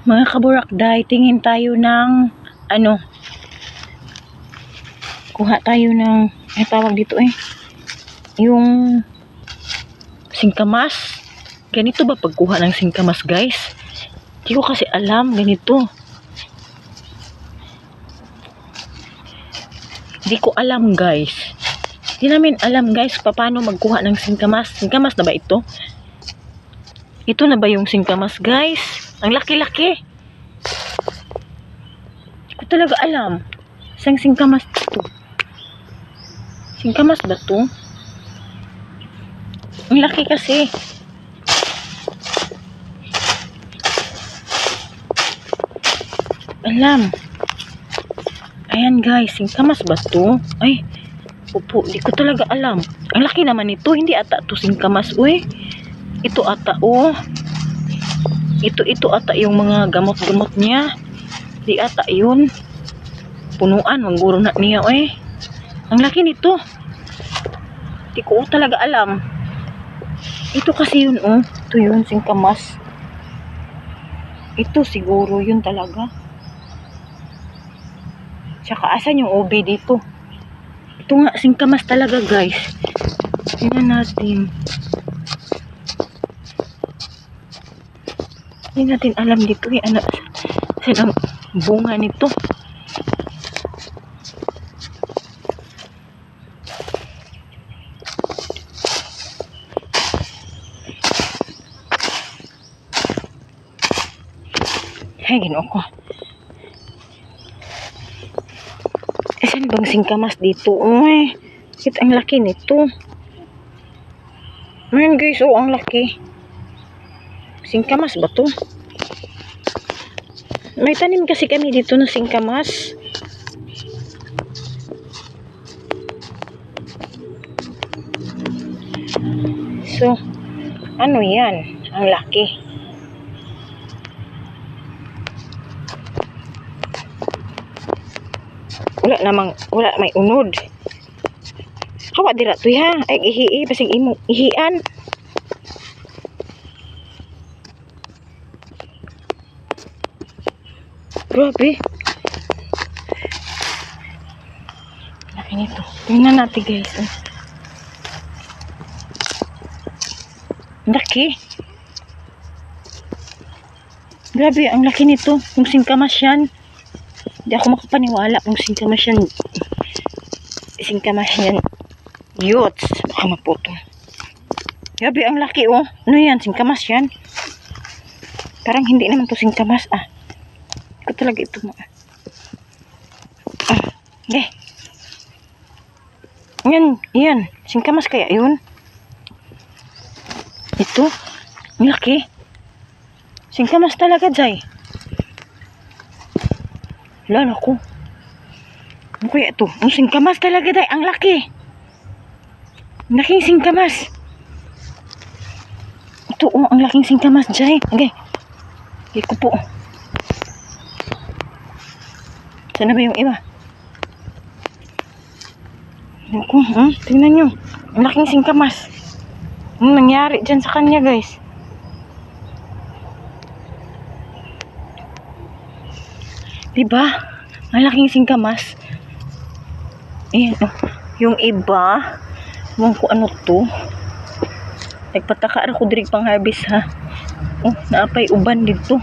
Mga kaburakday, tingin tayo ng kuha tayo ng tawag dito yung singkamas. Ganito ba pagkuha ng singkamas, guys? Hindi ko kasi alam ganito. Hindi ko alam, guys. Hindi namin alam, guys, paano magkuha ng singkamas. Singkamas na ba ito? Ito na ba yung singkamas, guys? Ang laki-laki. Hindi ko talaga alam. Isang singkamas ito. Singkamas ba ito? Ang laki kasi. Alam. Ayan, guys. Singkamas ba ito? Ay, opo. Hindi ko talaga alam. Ang laki naman ito. Hindi ata ito singkamas. Uy. Ito ata, Ito ata yung mga gamot-gamot niya. Di ata yun. Punuan, mangguro na niya, Ang laki nito. Di ko talaga alam. Ito kasi yun, Ito yun, singkamas. Ito siguro yun talaga. Tsaka asan yung ube dito? Ito nga, singkamas talaga, guys. Tingnan natin. Hindi natin alam dito saan ang bunga nito. Ay, ginoo ko. Saan bang singkamas dito? Bakit ang laki nito? Ayan, guys, ang laki. Singkamas ba to? May tanim kasi kami dito na singkamas. So, ano yan? Ang laki. Wala may unod. Hawa dira to ha. Ay ihii pasig imo ihian. Grabe. Laki nito. Tingnan natin, guys. Laki. Grabe, ang laki nito. Kung singkamas yan. Hindi ako makapaniwala kung singkamas yan. Singkamas yan. Yots. Baka maputol. Grabe, ang laki, Ano yan? Singkamas yan? Parang hindi naman to singkamas, Ito talaga ito mo. Okay. Yan. Singkamas kaya yun? Ito. Ang laki. Singkamas talaga, Jay. Wala ko. Ano kaya ito? Ang singkamas talaga, Jay. Ang laki. Ang laking singkamas. Ito, ang laking singkamas, Jay. Okay. Iko po. Sana ba yung iba? Ako, tingnan nyo. Ang laking singkamas. Anong nangyari dyan sa kanya, guys? Diba? Ang laking singkamas. Yung iba, huwag ko ano to. Nagpataka ako direct pang harvest, ha. Naapay uban dito.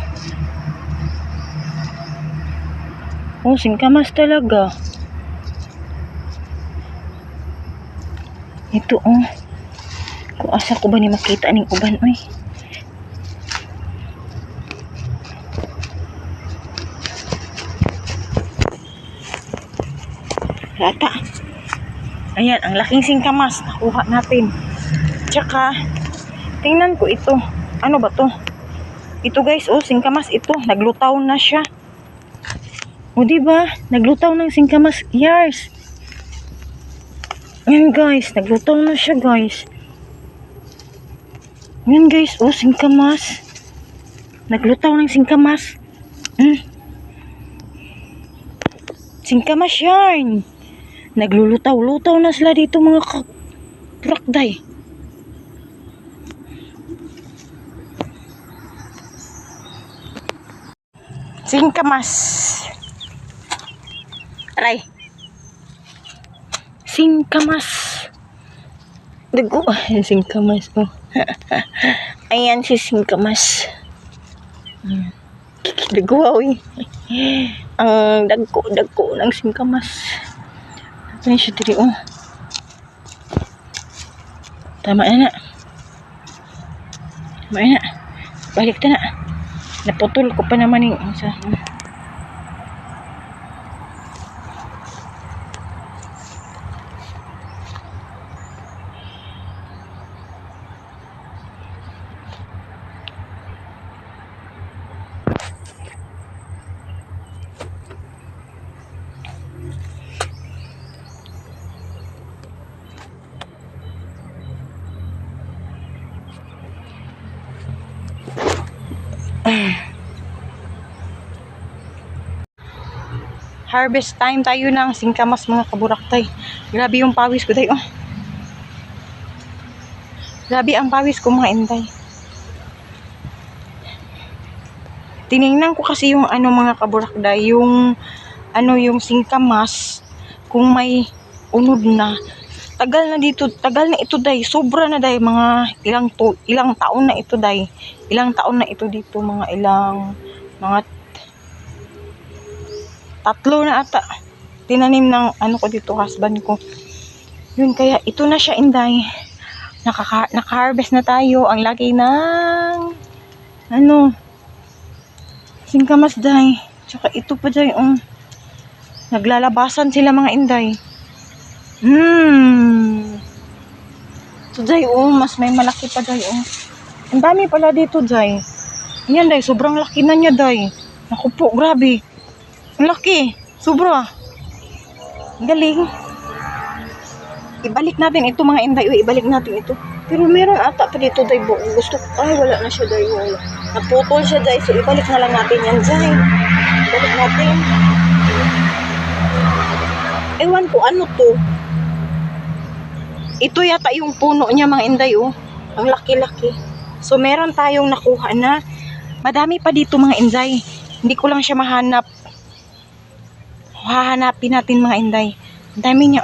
Singkamas talaga. Ito, kung asa ko ba ni makita ning uban, Lata. Ayan, ang laking singkamas. Nakuha natin. Tsaka, tingnan ko ito. Ano ba to? Ito, guys, singkamas ito. Naglutaw na siya. Diba? Naglutaw ng singkamas. Years. Ayan, guys. Naglutaw na siya, guys. Ayan, guys. Singkamas. Naglutaw ng singkamas. Singkamas yarn. Naglulutaw-lutaw na sila dito, mga kaburakday. Singkamas. Aray. Singkamas. Dago. Singkamas. Oh. Ayan si Singkamas. Dago. Ang dagko ng Singkamas. Ano siya diri, oh. Tama na. Tama na. Balik ta na. Naputol ko pa naman yung isa. Harvest time tayo ng Singkamas mga kaburaktay. Grabe yung pawis ko tayo. Oh. Grabe ang pawis ko mga inday. Tiningnan ko kasi yung mga kaburakday, yung yung Singkamas kung may unod na. Tagal na ito day. Sobra na day, mga ilang taon na ito day. Ilang taon na ito dito, mga tatlo na ata tinanim ng ko dito, husband ko. Yun, kaya ito na siya inday. Naka-harvest na tayo. Ang laki ng Singkamas day. Tsaka ito pa day, naglalabasan sila mga inday. Ito day, mas may malaki pa day, Ang dami pala dito day. Ayan day, sobrang laki na niya day. Naku po, grabe. Ang laki. Sobra. Galing. Ibalik natin ito mga inday. Ibalik natin ito. Pero meron ata pa dito day. Wala na siya day. Naputol siya day. So ibalik na lang natin yan day. Ibalik natin. Ewan ko ano to. Ito yata yung puno niya mga inday. Ang laki-laki. So meron tayong nakuha na. Madami pa dito mga inday. Hindi ko lang siya mahanap. Hahanapin natin mga inday. Ang dami niya,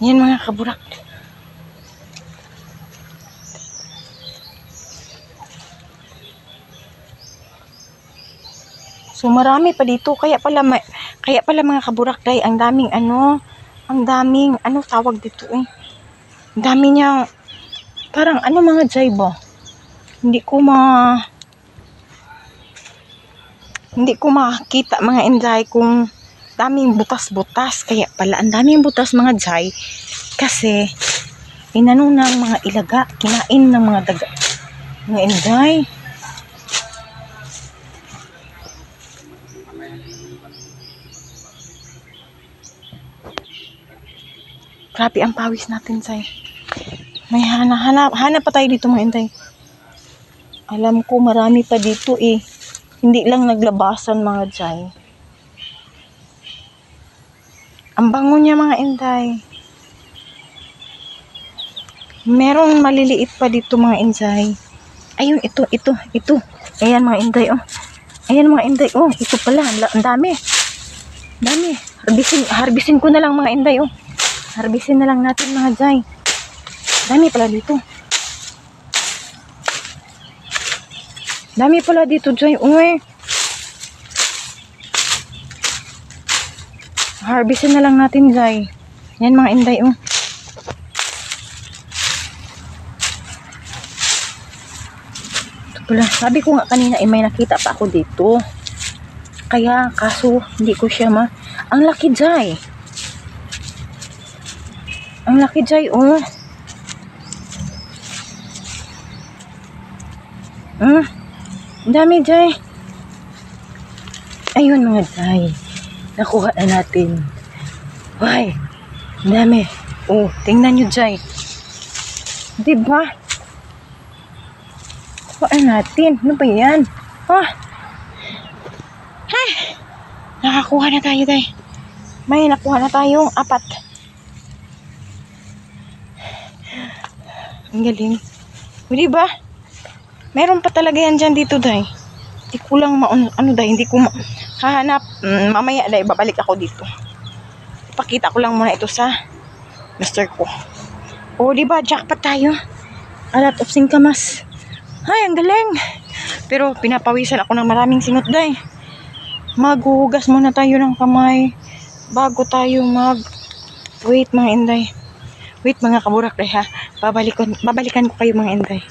Yan mga kaburak. So marami pa dito. Kaya pala mga kaburak day, ang daming tawag dito Ang dami niya. Parang mga jay ba? Hindi ko makakita mga inday kung daming butas-butas. Kaya pala ang daming butas mga jay. Kasi inano ng mga ilaga, kinain ng mga daga. Mga inday. Grabe ang pawis natin jay. May hanap pa tayo dito mga inday. Alam ko marami pa dito Hindi lang naglabasan mga jay. Ang bango niya mga inday. Merong maliliit pa dito mga inday. Ayun, ito. Ayan mga inday, Ayan mga inday, ito pala. Ang dami. Harbisin ko na lang mga inday, Harbisin na lang natin mga jay. Dami pala dito. Jay. Harvestin na lang natin, Jay. Yan mga inday, Ito pala. Sabi ko nga kanina, may nakita pa ako dito. Kaya, kaso, hindi ko siya Ang laki, Jay. Ang dami, Jay. Ayun mga Jay. Nakuha na natin. Ay, ang dami. Tingnan nyo, Jay. Diba? Kuha natin. Ano ba yan? Nakakuha na tayo, Jay. May nakuha na tayong 4. Ang galing. O, diba? Meron pa talaga yan dyan dito, day. Hindi ko lang ano, day, hindi ko hahanap. Mamaya, day, babalik ako dito. Ipakita ko lang muna ito sa mister ko. O, diba? Jackpot tayo. A lot of singkamas. Ay, ang galing. Pero, pinapawisan ako ng maraming singot, day. Maghuhugas muna tayo ng kamay bago tayo wait mga inday. Wait mga kaburak day ha. Babalikan ko kayo mga inday.